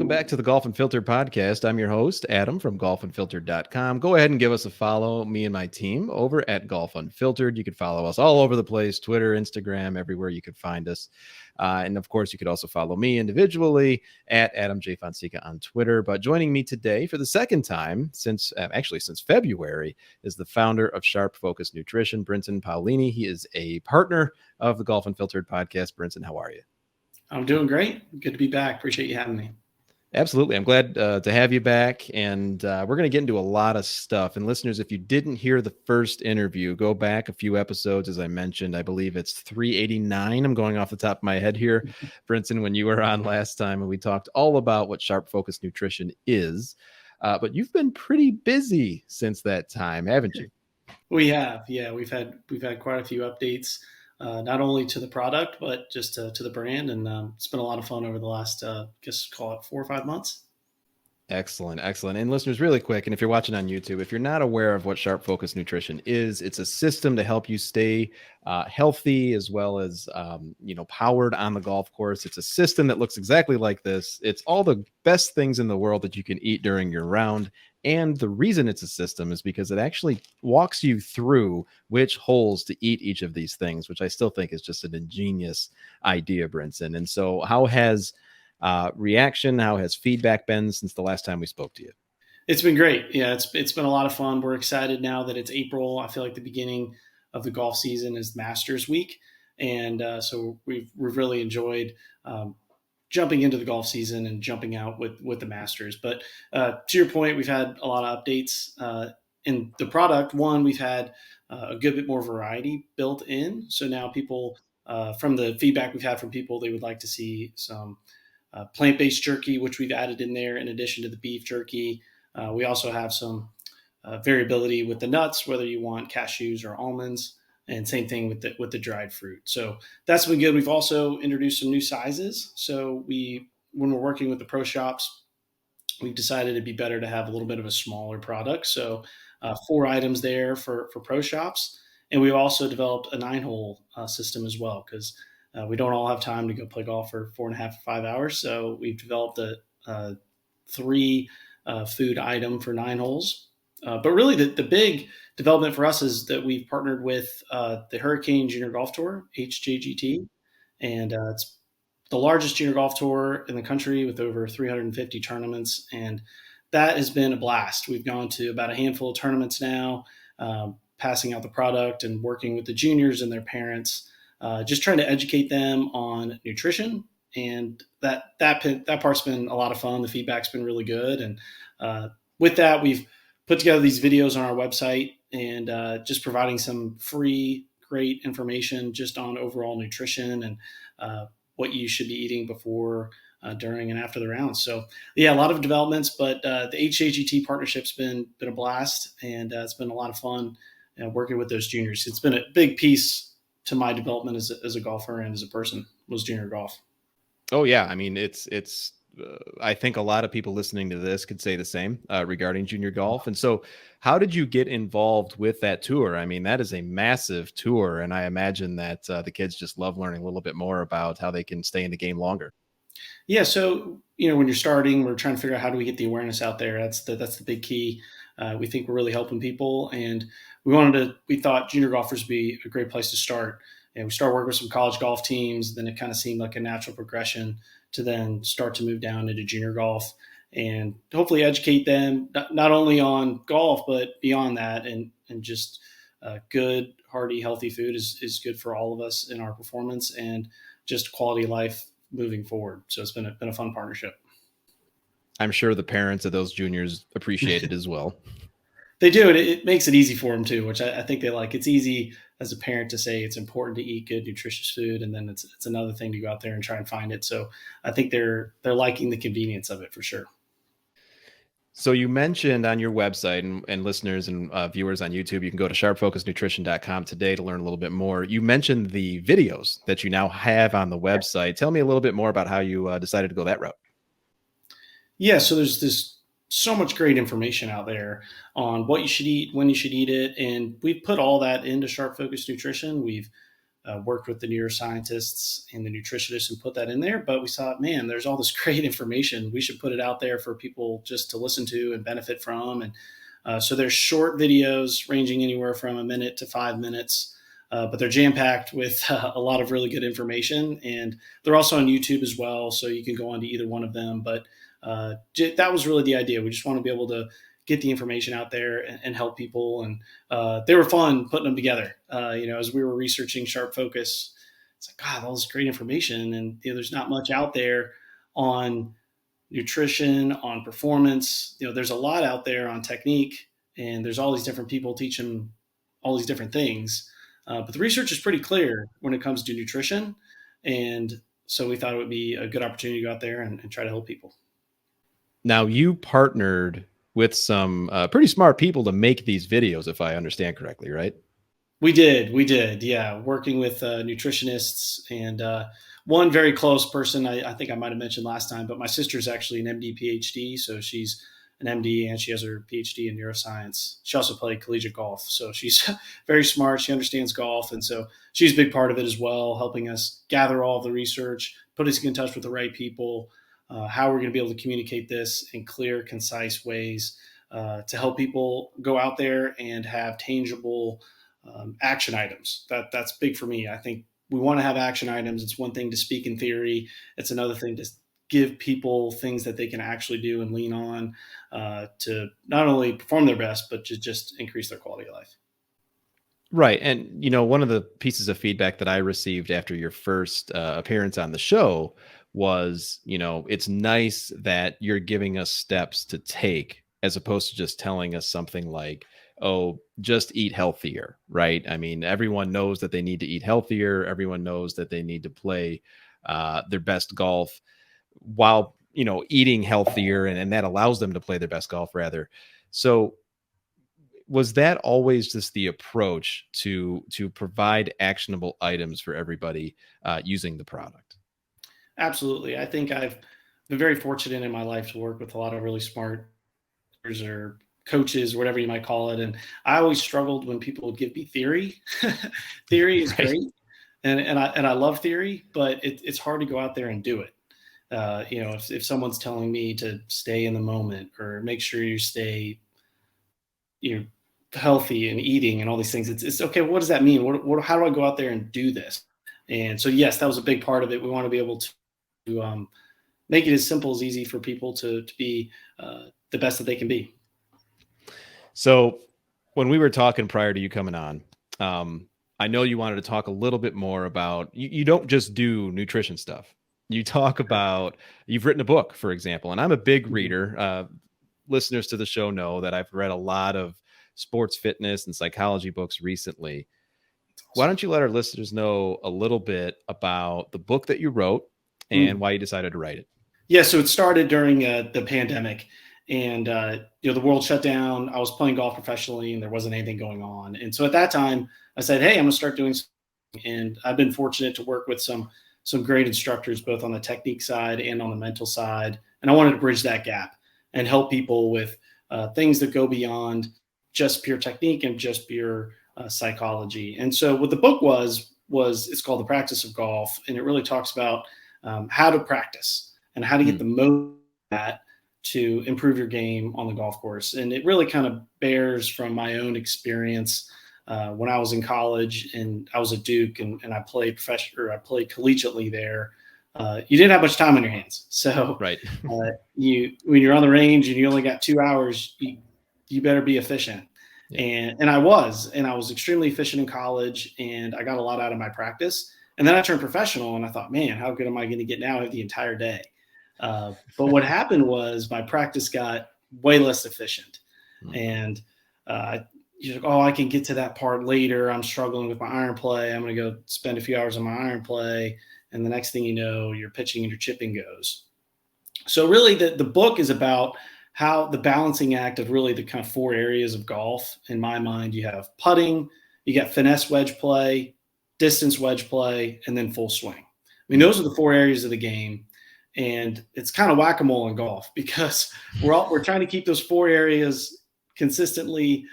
Welcome back to the Golf Unfiltered podcast. I'm your host, Adam from golfunfiltered.com. Go ahead and give us a follow, me and my team, over at Golf Unfiltered. You can follow us all over the place, Twitter, Instagram, everywhere you could find us. And of course, you could also follow me individually at Adam J. Fonseca on Twitter. But joining me today for the second time since February is the founder of Sharp Focus Nutrition, Brinson Paolini. He is a partner of the Golf Unfiltered podcast. Brinson, how are you? I'm doing great. Good to be back. Appreciate you having me. Absolutely. I'm glad to have you back. And we're going to get into a lot of stuff. And listeners, if you didn't hear the first interview, go back a few episodes. As I mentioned, I believe it's 389. I'm going off the top of my head here, Brinson, when you were on last time. And we talked all about what Sharp Focus Nutrition is. But you've been pretty busy since that time, haven't you? We have. Yeah, we've had quite a few updates. Not only to the product, but just to the brand. And it's been a lot of fun over the last, call it 4 or 5 months. Excellent. And listeners, really quick, and if you're watching on YouTube, if you're not aware of what Sharp Focus Nutrition is, it's a system to help you stay healthy as well as, powered on the golf course. It's a system that looks exactly like this. It's all the best things in the world that you can eat during your round. And the reason it's a system is because it actually walks you through which holes to eat each of these things, which I still think is just an ingenious idea, Brinson. And so how has reaction, how has feedback been since the last time we spoke to you? It's been great. Yeah, it's been a lot of fun. We're excited now that it's April. I feel like the beginning of the golf season is Masters Week. And so we've really enjoyed jumping into the golf season and jumping out with the Masters. But to your point, we've had a lot of updates in the product. One, we've had a good bit more variety built in. So now people, from the feedback we've had from people, they would like to see some plant-based jerky, which we've added in there in addition to the beef jerky. We also have some variability with the nuts, whether you want cashews or almonds. And same thing with the dried fruit. So that's been good. We've also introduced some new sizes. So when we're working with the pro shops, we've decided it'd be better to have a little bit of a smaller product. So 4 items there for pro shops. And we've also developed a 9-hole system as well, because we don't all have time to go play golf for 4.5 or 5 hours. So we've developed a 3 food item for 9 holes. But really the big development for us is that we've partnered with the Hurricane Junior Golf Tour, HJGT, and it's the largest junior golf tour in the country with over 350 tournaments. And that has been a blast. We've gone to about a handful of tournaments now, passing out the product and working with the juniors and their parents, just trying to educate them on nutrition. And that part's been a lot of fun. The feedback's been really good. And with that, we've put together these videos on our website and just providing some free, great information just on overall nutrition and what you should be eating before, during, and after the rounds. So, yeah, a lot of developments, but the HJGT partnership's been a blast, and it's been a lot of fun working with those juniors. It's been a big piece to my development as a golfer and as a person, was junior golf. Oh, yeah. I mean, it's I think a lot of people listening to this could say the same regarding junior golf. And so how did you get involved with that tour? I mean, that is a massive tour. And I imagine that the kids just love learning a little bit more about how they can stay in the game longer. Yeah. So, when you're starting, we're trying to figure out how do we get the awareness out there. That's the big key. We think we're really helping people, and we thought junior golfers would be a great place to start. And we started working with some college golf teams. Then it kind of seemed like a natural progression to then start to move down into junior golf and hopefully educate them not only on golf, but beyond that. And just good, hearty, healthy food is good for all of us in our performance and just quality of life moving forward. So it's been a fun partnership. I'm sure the parents of those juniors appreciate it as well. They do. It makes it easy for them too, which I think they like. It's easy as a parent to say it's important to eat good, nutritious food, and then it's another thing to go out there and try and find it. So I think they're liking the convenience of it for sure. So you mentioned on your website, and listeners and viewers on YouTube, you can go to sharpfocusnutrition.com today to learn a little bit more. You mentioned the videos that you now have on the website. Tell me a little bit more about how you decided to go that route. Yeah, so there's so much great information out there on what you should eat, when you should eat it. And we've put all that into Sharp Focus Nutrition. We've worked with the neuroscientists and the nutritionists and put that in there. But we thought, man, there's all this great information. We should put it out there for people just to listen to and benefit from. And so there's short videos ranging anywhere from a minute to 5 minutes, but they're jam-packed with a lot of really good information. And they're also on YouTube as well, so you can go on to either one of them. But that was really the idea. We just want to be able to get the information out there and help people. And they were fun putting them together. As we were researching Sharp Focus, it's like, God, all this great information. And there's not much out there on nutrition, on performance. There's a lot out there on technique, and there's all these different people teaching all these different things. But the research is pretty clear when it comes to nutrition. And so we thought it would be a good opportunity to go out there and try to help people. Now, you partnered with some pretty smart people to make these videos, if I understand correctly, right? We did. Yeah. Working with nutritionists and one very close person, I think I might've mentioned last time, but my sister's actually an MD PhD. So she's an MD and she has her PhD in neuroscience. She also played collegiate golf. So she's very smart. She understands golf. And so she's a big part of it as well, helping us gather all the research, put us in touch with the right people, how we're going to be able to communicate this in clear, concise ways to help people go out there and have tangible action items. That's big for me. I think we want to have action items. It's one thing to speak in theory. It's another thing to give people things that they can actually do and lean on to not only perform their best, but to just increase their quality of life. Right. And, one of the pieces of feedback that I received after your first appearance on the show was, it's nice that you're giving us steps to take as opposed to just telling us something like, oh, just eat healthier, right? I mean, everyone knows that they need to eat healthier. Everyone knows that they need to play their best golf while, eating healthier, and that allows them to play their best golf rather. So was that always just the approach to provide actionable items for everybody using the product? Absolutely. I think I've been very fortunate in my life to work with a lot of really smart or coaches, whatever you might call it. And I always struggled when people would give me theory. Theory is Right. great. And I love theory, but it's hard to go out there and do it. If someone's telling me to stay in the moment or make sure you stay, healthy and eating and all these things, it's okay. What does that mean? How do I go out there and do this? And so, yes, that was a big part of it. We want to be able to make it as simple as easy for people to be the best that they can be. So when we were talking prior to you coming on, I know you wanted to talk a little bit more about, you don't just do nutrition stuff. You talk about, you've written a book, for example, and I'm a big reader. Listeners to the show know that I've read a lot of sports fitness and psychology books recently. Why don't you let our listeners know a little bit about the book that you wrote and why you decided to write it? Yeah, so it started during the pandemic, and the world shut down. I was playing golf professionally, and there wasn't anything going on. And so at that time, I said, "Hey, I'm going to start doing something." And I've been fortunate to work with some great instructors, both on the technique side and on the mental side. And I wanted to bridge that gap and help people with things that go beyond just pure technique and just pure psychology. And so what the book was it's called The Practice of Golf, and it really talks about how to practice and how to get the most of that to improve your game on the golf course. And it really kind of bears from my own experience when I was in college and I was at Duke and I played I played collegiately there. You didn't have much time on your hands. So right. when you're on the range and you only got 2 hours, you better be efficient. Yeah. And I was extremely efficient in college, and I got a lot out of my practice. And then I turned professional, and I thought, man, how good am I going to get now? I have the entire day. But what happened was my practice got way less efficient. And you're like, oh, I can get to that part later. I'm struggling with my iron play. I'm going to go spend a few hours on my iron play. And the next thing you know, your pitching and your chipping goes. So really the book is about how the balancing act of really the kind of 4 areas of golf. In my mind, you have putting, you got finesse wedge play, distance wedge play, and then full swing. I mean, those are the 4 areas of the game. And it's kind of whack-a-mole in golf because we're trying to keep those 4 areas consistently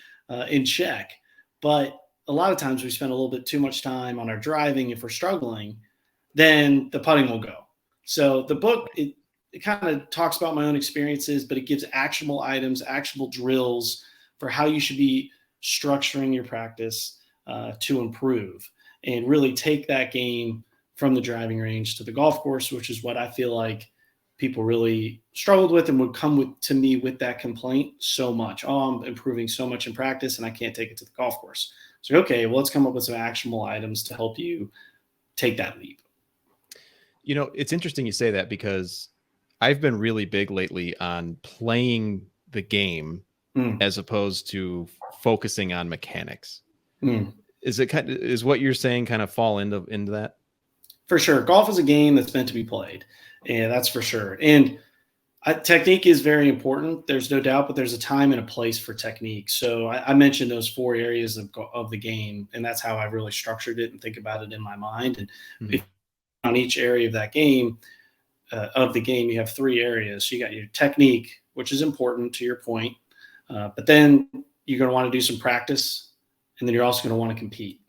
in check. But a lot of times we spend a little bit too much time on our driving if we're struggling, then the putting will go. So the book, it kind of talks about my own experiences, but it gives actionable items, actionable drills for how you should be structuring your practice to improve and really take that game from the driving range to the golf course, which is what I feel like people really struggled with and would come to me with that complaint so much. Oh, I'm improving so much in practice and I can't take it to the golf course. So, okay, well, let's come up with some actionable items to help you take that leap. You know, it's interesting you say that because I've been really big lately on playing the game as opposed to focusing on mechanics. Is it is what you're saying kind of fall into that? For sure. Golf is a game that's meant to be played. And that's for sure. And technique is very important. There's no doubt, but there's a time and a place for technique. So I mentioned those 4 areas of the game, and that's how I really structured it and think about it in my mind. And if on each area of that game, you have 3 areas. So you got your technique, which is important to your point, but then you're going to want to do some practice, and then you're also going to want to compete.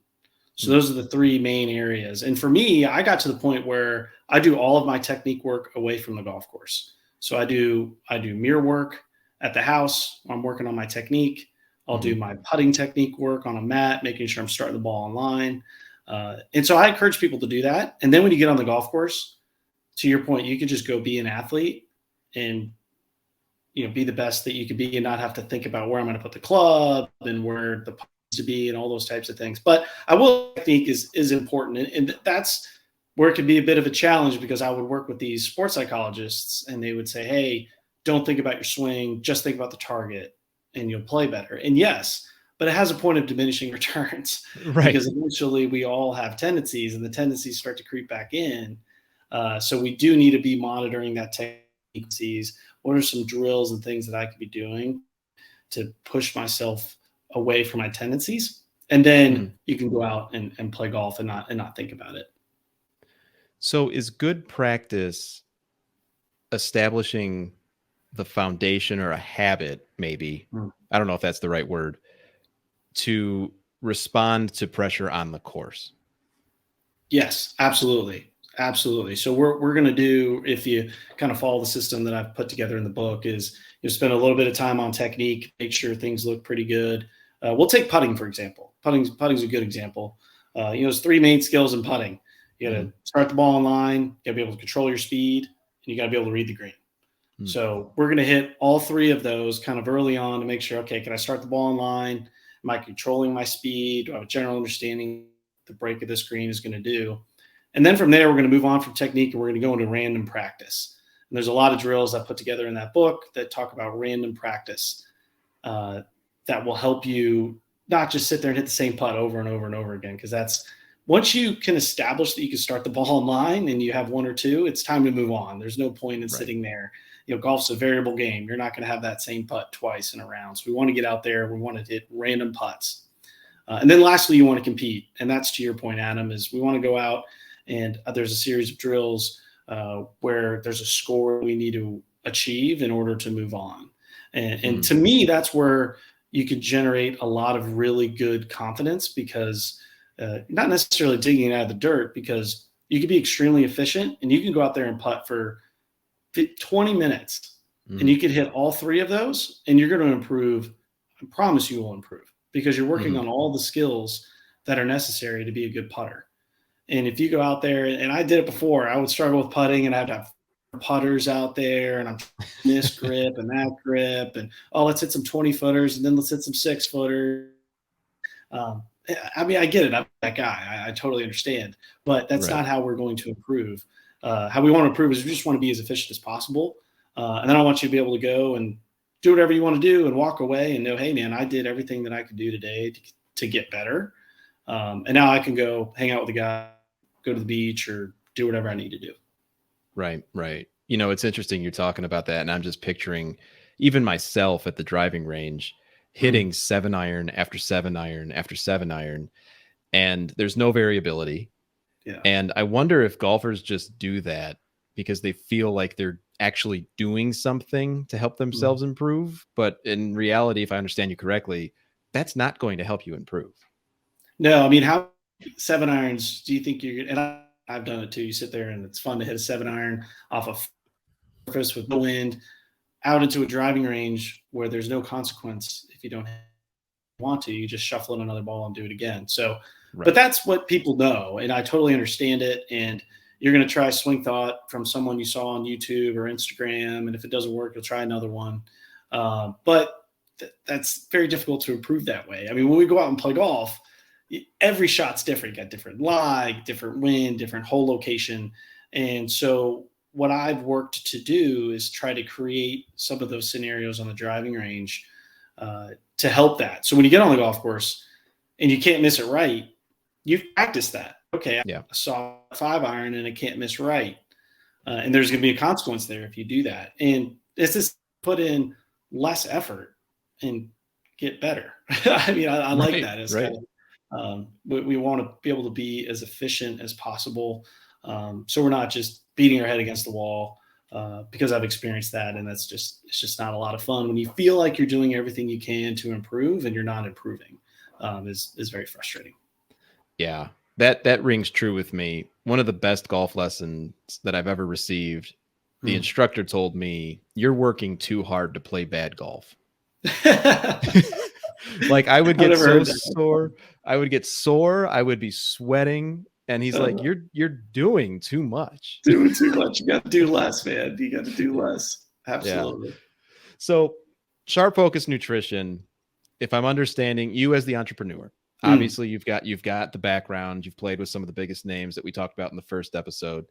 So those are the 3 main areas. And for me, I got to the point where I do all of my technique work away from the golf course. So I do mirror work at the house. I'm working on my technique. I'll do my putting technique work on a mat, making sure I'm starting the ball on line. And so I encourage people to do that. And then when you get on the golf course, to your point, you can just go be an athlete and, be the best that you could be and not have to think about where I'm going to put the club and where the putt needs to be and all those types of things. But technique is important. And that's where it can be a bit of a challenge, because I would work with these sports psychologists and they would say, hey, don't think about your swing, just think about the target and you'll play better. And yes, but it has a point of diminishing returns, right? Because eventually we all have tendencies and the tendencies start to creep back in. So we do need to be monitoring that tendencies. What are some drills and things that I could be doing to push myself away from my tendencies? And then you can go out and play golf and not think about it. So is good practice establishing the foundation or a habit, maybe, I don't know if that's the right word, to respond to pressure on the course? Yes, absolutely. Absolutely. So we're going to do, if you kind of follow the system that I've put together in the book, is you spend a little bit of time on technique, make sure things look pretty good. We'll take putting, for example. Putting's a good example. There's 3 main skills in putting. You got to start the ball in line, you got to be able to control your speed, and you got to be able to read the green. So we're going to hit all 3 of those kind of early on to make sure, okay, can I start the ball in line? Am I controlling my speed? Do I have a general understanding the break of this green is going to do? And then from there, we're going to move on from technique and we're going to go into random practice. And there's a lot of drills I put together in that book that talk about random practice that will help you not just sit there and hit the same putt over and over and over again. Because that's, once you can establish that you can start the ball in line and you have 1 or 2, it's time to move on. There's no point in sitting there. Golf's a variable game. You're not going to have that same putt twice in a round. So we want to get out there. We want to hit random putts. And then lastly, you want to compete. And that's to your point, Adam, is we want to go out and there's a series of drills where there's a score we need to achieve in order to move on. And to me, that's where you could generate a lot of really good confidence, because not necessarily digging it out of the dirt, because you can be extremely efficient and you can go out there and putt for 20 minutes and you could hit all 3 of those and you're going to improve. I promise you will improve, because you're working on all the skills that are necessary to be a good putter. And if you go out there, and I did it before, I would struggle with putting and I'd have putters out there and I'm this grip and that grip and, let's hit some 20 footers and then let's hit some 6 footers. I mean, I get it. I'm that guy. I totally understand, but that's not how we're going to improve. How we want to improve is we just want to be as efficient as possible. And then I want you to be able to go and do whatever you want to do and walk away and know, hey man, I did everything that I could do today to get better. And now I can go hang out with the guy, go to the beach, or do whatever I need to do. Right. It's interesting you're talking about that. And I'm just picturing even myself at the driving range hitting 7-iron after 7-iron after 7-iron. And there's no variability. Yeah. And I wonder if golfers just do that because they feel like they're actually doing something to help themselves improve. But in reality, if I understand you correctly, that's not going to help you improve. No, I mean, how 7-irons do you think you're? And I've done it too. You sit there and it's fun to hit a 7-iron off a surface with no wind out into a driving range where there's no consequence if you don't want to. You just shuffle in another ball and do it again. So, but Right. that's what people know, and I totally understand it. And you're going to try swing thought from someone you saw on YouTube or Instagram, and if it doesn't work, you'll try another one. But that's very difficult to improve that way. I mean, when we go out and play golf, every shot's different. You got different lie, different wind, different hole location. And so what I've worked to do is try to create some of those scenarios on the driving range to help that. So when you get on the golf course and you can't miss it right, you've practiced that. Okay, I saw a 5-iron and it can't miss right. And there's going to be a consequence there if you do that. And it's just put in less effort and get better. I mean, I like that. It's kind of, we want to be able to be as efficient as possible. So we're not just beating our head against the wall because I've experienced that. And it's just not a lot of fun when you feel like you're doing everything you can to improve and you're not improving. Is very frustrating. Yeah, that rings true with me. One of the best golf lessons that I've ever received, the instructor told me, "You're working too hard to play bad golf." Like I would get so sore. I would get sore. I would be sweating. And he's like, you're doing too much. Doing too much. You got to do less, man. You got to do less. Absolutely. Yeah. So sharp focus nutrition, if I'm understanding you as the entrepreneur, obviously you've got the background, you've played with some of the biggest names that we talked about in the first episode.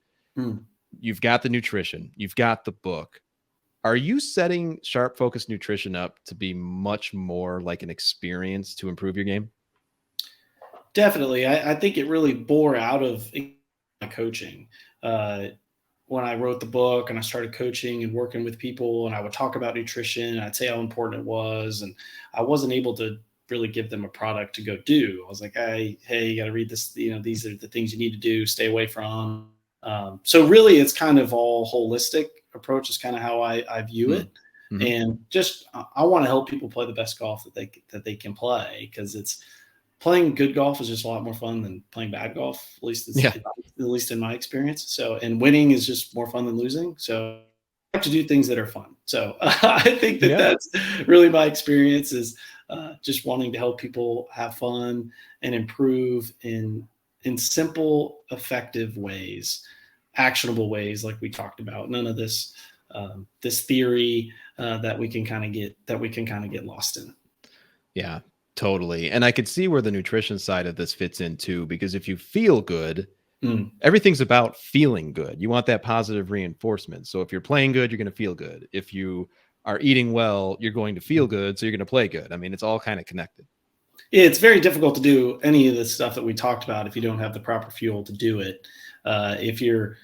You've got the nutrition, you've got the book. Are you setting sharp focus nutrition up to be much more like an experience to improve your game? Definitely. I think it really bore out of my coaching. When I wrote the book and I started coaching and working with people, and I would talk about nutrition, I'd say how important it was. And I wasn't able to really give them a product to go do. I was like, hey, you got to read this. These are the things you need to do, stay away from. So really it's kind of all holistic approach is kind of how I view it. And just, I want to help people play the best golf that they can play, because it's, playing good golf is just a lot more fun than playing bad golf. At least in my experience. So, and winning is just more fun than losing. So I have to do things that are fun. So I think that's really my experience, is just wanting to help people have fun and improve in simple, effective ways, actionable ways, like we talked about. None of this, this theory that we can kind of get lost in. Yeah. Totally. And I could see where the nutrition side of this fits in too, because if you feel good, everything's about feeling good. You want that positive reinforcement. So if you're playing good, you're going to feel good. If you are eating well, you're going to feel good. So you're going to play good. I mean, it's all kind of connected. It's very difficult to do any of this stuff that we talked about if you don't have the proper fuel to do it. If you're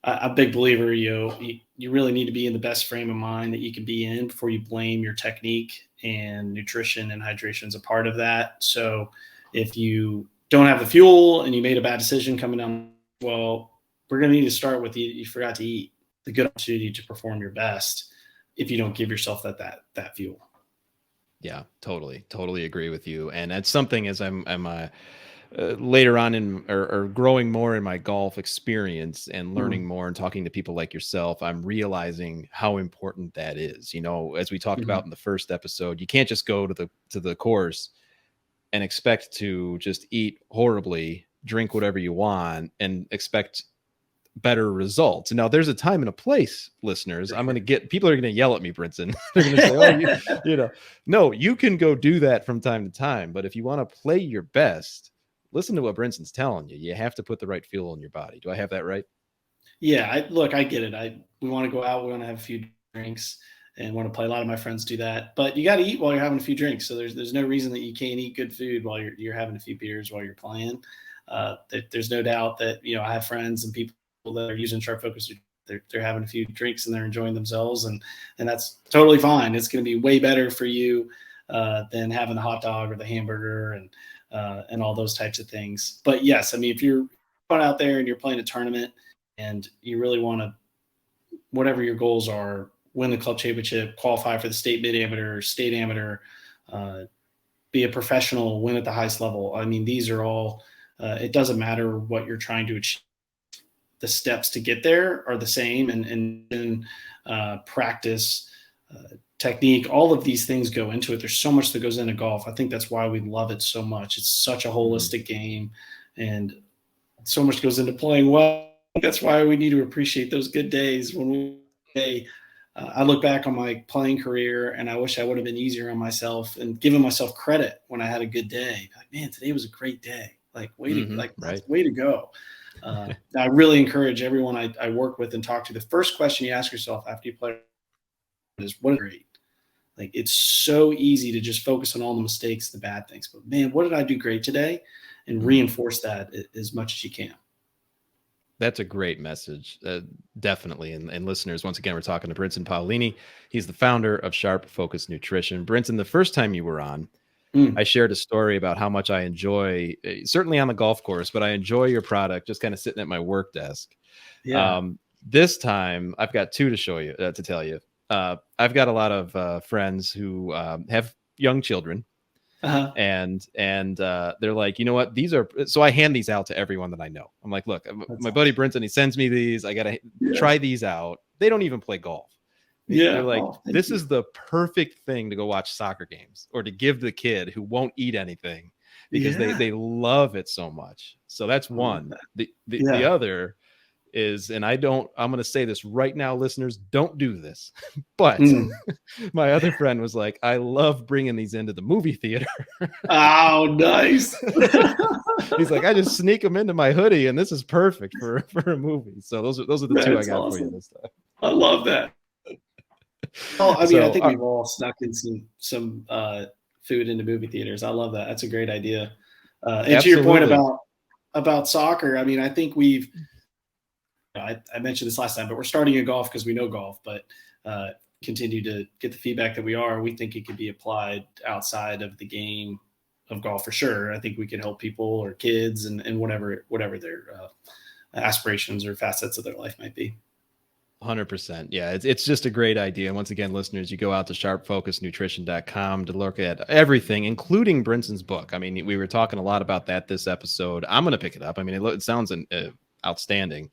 a big believer, you really need to be in the best frame of mind that you can be in before you blame your technique, and nutrition and hydration is a part of that. So if you don't have the fuel and you made a bad decision coming down, well, we're going to need to start with you forgot to eat, the good opportunity to perform your best if you don't give yourself that fuel. Yeah, totally agree with you. And that's something as I'm later on in or growing more in my golf experience and learning more and talking to people like yourself, I'm realizing how important that is. As we talked about in the first episode, you can't just go to the course and expect to just eat horribly, drink whatever you want, and expect better results. Now there's a time and a place, listeners. People are going to yell at me, Brinson. They're going to say, oh, no, you can go do that from time to time. But if you want to play your best, listen to what Brinson's telling you. You have to put the right fuel in your body. Do I have that right? Yeah, I get it. We want to go out. We want to have a few drinks and want to play. A lot of my friends do that, but you got to eat while you're having a few drinks. So there's no reason that you can't eat good food while you're having a few beers while you're playing. There's no doubt that, I have friends and people that are using Sharp Focus. They're having a few drinks and they're enjoying themselves, and that's totally fine. It's going to be way better for you than having the hot dog or the hamburger and all those types of things. But yes, I mean, if you're out there and you're playing a tournament and you really want to, whatever your goals are, win the club championship, qualify for the state mid amateur, state amateur, be a professional, win at the highest level. I mean, these are all, it doesn't matter what you're trying to achieve. The steps to get there are the same, and practice, technique, all of these things go into it. There's so much that goes into golf. I think that's why we love it so much. It's such a holistic game, and so much goes into playing well. That's why we need to appreciate those good days when we play. I look back on my playing career, and I wish I would have been easier on myself and given myself credit when I had a good day. Like, man, today was a great day. Like, way to go. I really encourage everyone I work with and talk to. The first question you ask yourself after you play is, what is great? Like, it's so easy to just focus on all the mistakes, the bad things, but man, what did I do great today? And reinforce that as much as you can. That's a great message. Definitely. And listeners, once again, we're talking to Brinson Paolini. He's the founder of Sharp Focus Nutrition. Brinson, the first time you were on, I shared a story about how much I enjoy, certainly on the golf course, but I enjoy your product just kind of sitting at my work desk. Yeah. This time I've got two to show you, to tell you. I've got a lot of friends who have young children. And they're like, you know what? These are, so I hand these out to everyone that I know. I'm like, look, my buddy Brinson, he sends me these. I got to try these out. They don't even play golf. They're like, this is the perfect thing to go watch soccer games or to give the kid who won't eat anything because they love it so much. So that's one. The other is, and I'm going to say this right now, listeners, don't do this. But my other friend was like, I love bringing these into the movie theater. Oh, nice. He's like, I just sneak them into my hoodie and this is perfect for a movie. So those are the two I got for you this time. I love that. Oh, I mean, I think we've all snuck in some food into movie theaters. I love that. That's a great idea. And to your point about soccer, I mean, I think I mentioned this last time, but we're starting in golf because we know golf, but continue to get the feedback that we think it could be applied outside of the game of golf for sure. I think we can help people or kids and whatever their aspirations or facets of their life might be. 100%. Yeah, it's just a great idea. And once again, listeners, you go out to sharpfocusnutrition.com to look at everything, including Brinson's book. I mean, we were talking a lot about that this episode. I'm going to pick it up. I mean, it sounds outstanding.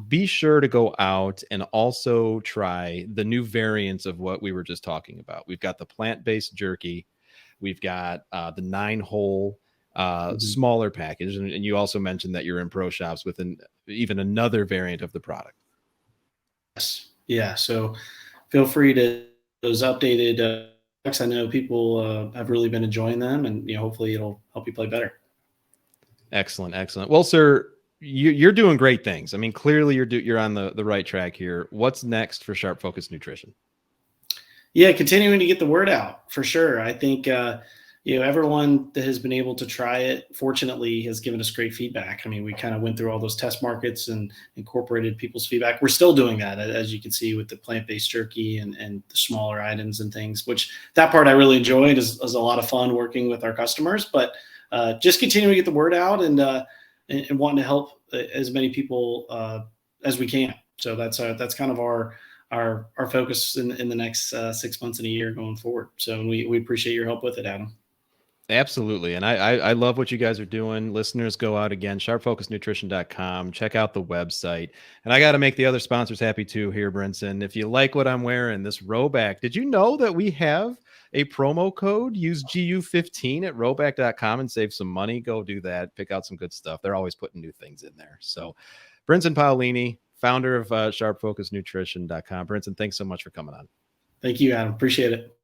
Be sure to go out and also try the new variants of what we were just talking about. We've got the plant-based jerky. We've got the 9-hole smaller package. And you also mentioned that you're in pro shops with even another variant of the product. Yes. Yeah. So feel free to those updated products. I know people have really been enjoying them, and hopefully it'll help you play better. Excellent. Well, sir, you're doing great things. I mean, clearly you're on the right track here. What's next for Sharp Focus Nutrition? Yeah, continuing to get the word out for sure. I think everyone that has been able to try it, fortunately, has given us great feedback. I mean, we kind of went through all those test markets and incorporated people's feedback. We're still doing that, as you can see, with the plant-based jerky and the smaller items and things, which that part I really enjoyed. Is a lot of fun working with our customers, but just continuing to get the word out and wanting to help as many people as we can. So that's kind of our focus in the next 6 months and a year going forward. So we appreciate your help with it, Adam. Absolutely. And I love what you guys are doing. Listeners, go out again, sharpfocusnutrition.com, check out the website. And I got to make the other sponsors happy too here, Brinson. If you like what I'm wearing, this Rhoback, did you know that we have a promo code? Use GU15 at Rhoback.com and save some money. Go do that. Pick out some good stuff. They're always putting new things in there. So Brinson Paolini, founder of sharpfocusnutrition.com. Brinson, thanks so much for coming on. Thank you, Adam. Appreciate it.